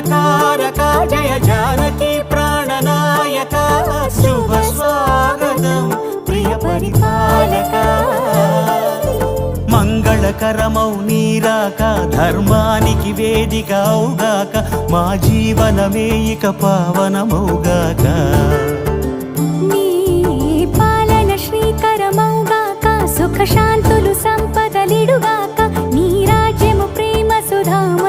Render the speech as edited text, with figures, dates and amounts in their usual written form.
మంగళకారక జయ జానకి ప్రాణనాయక శుభ స్వాగతం ప్రియ పరిపాలక మంగళకరమౌ నీరాక ధర్మానికి వేదిక అవుగాక మా జీవనమే ఇక పావనమౌగాక నీ పాలన శ్రీకరమౌగాక సుఖ శాంతులు సంపదలిడుగాక నీ రాజ్యము ప్రేమ సుధామ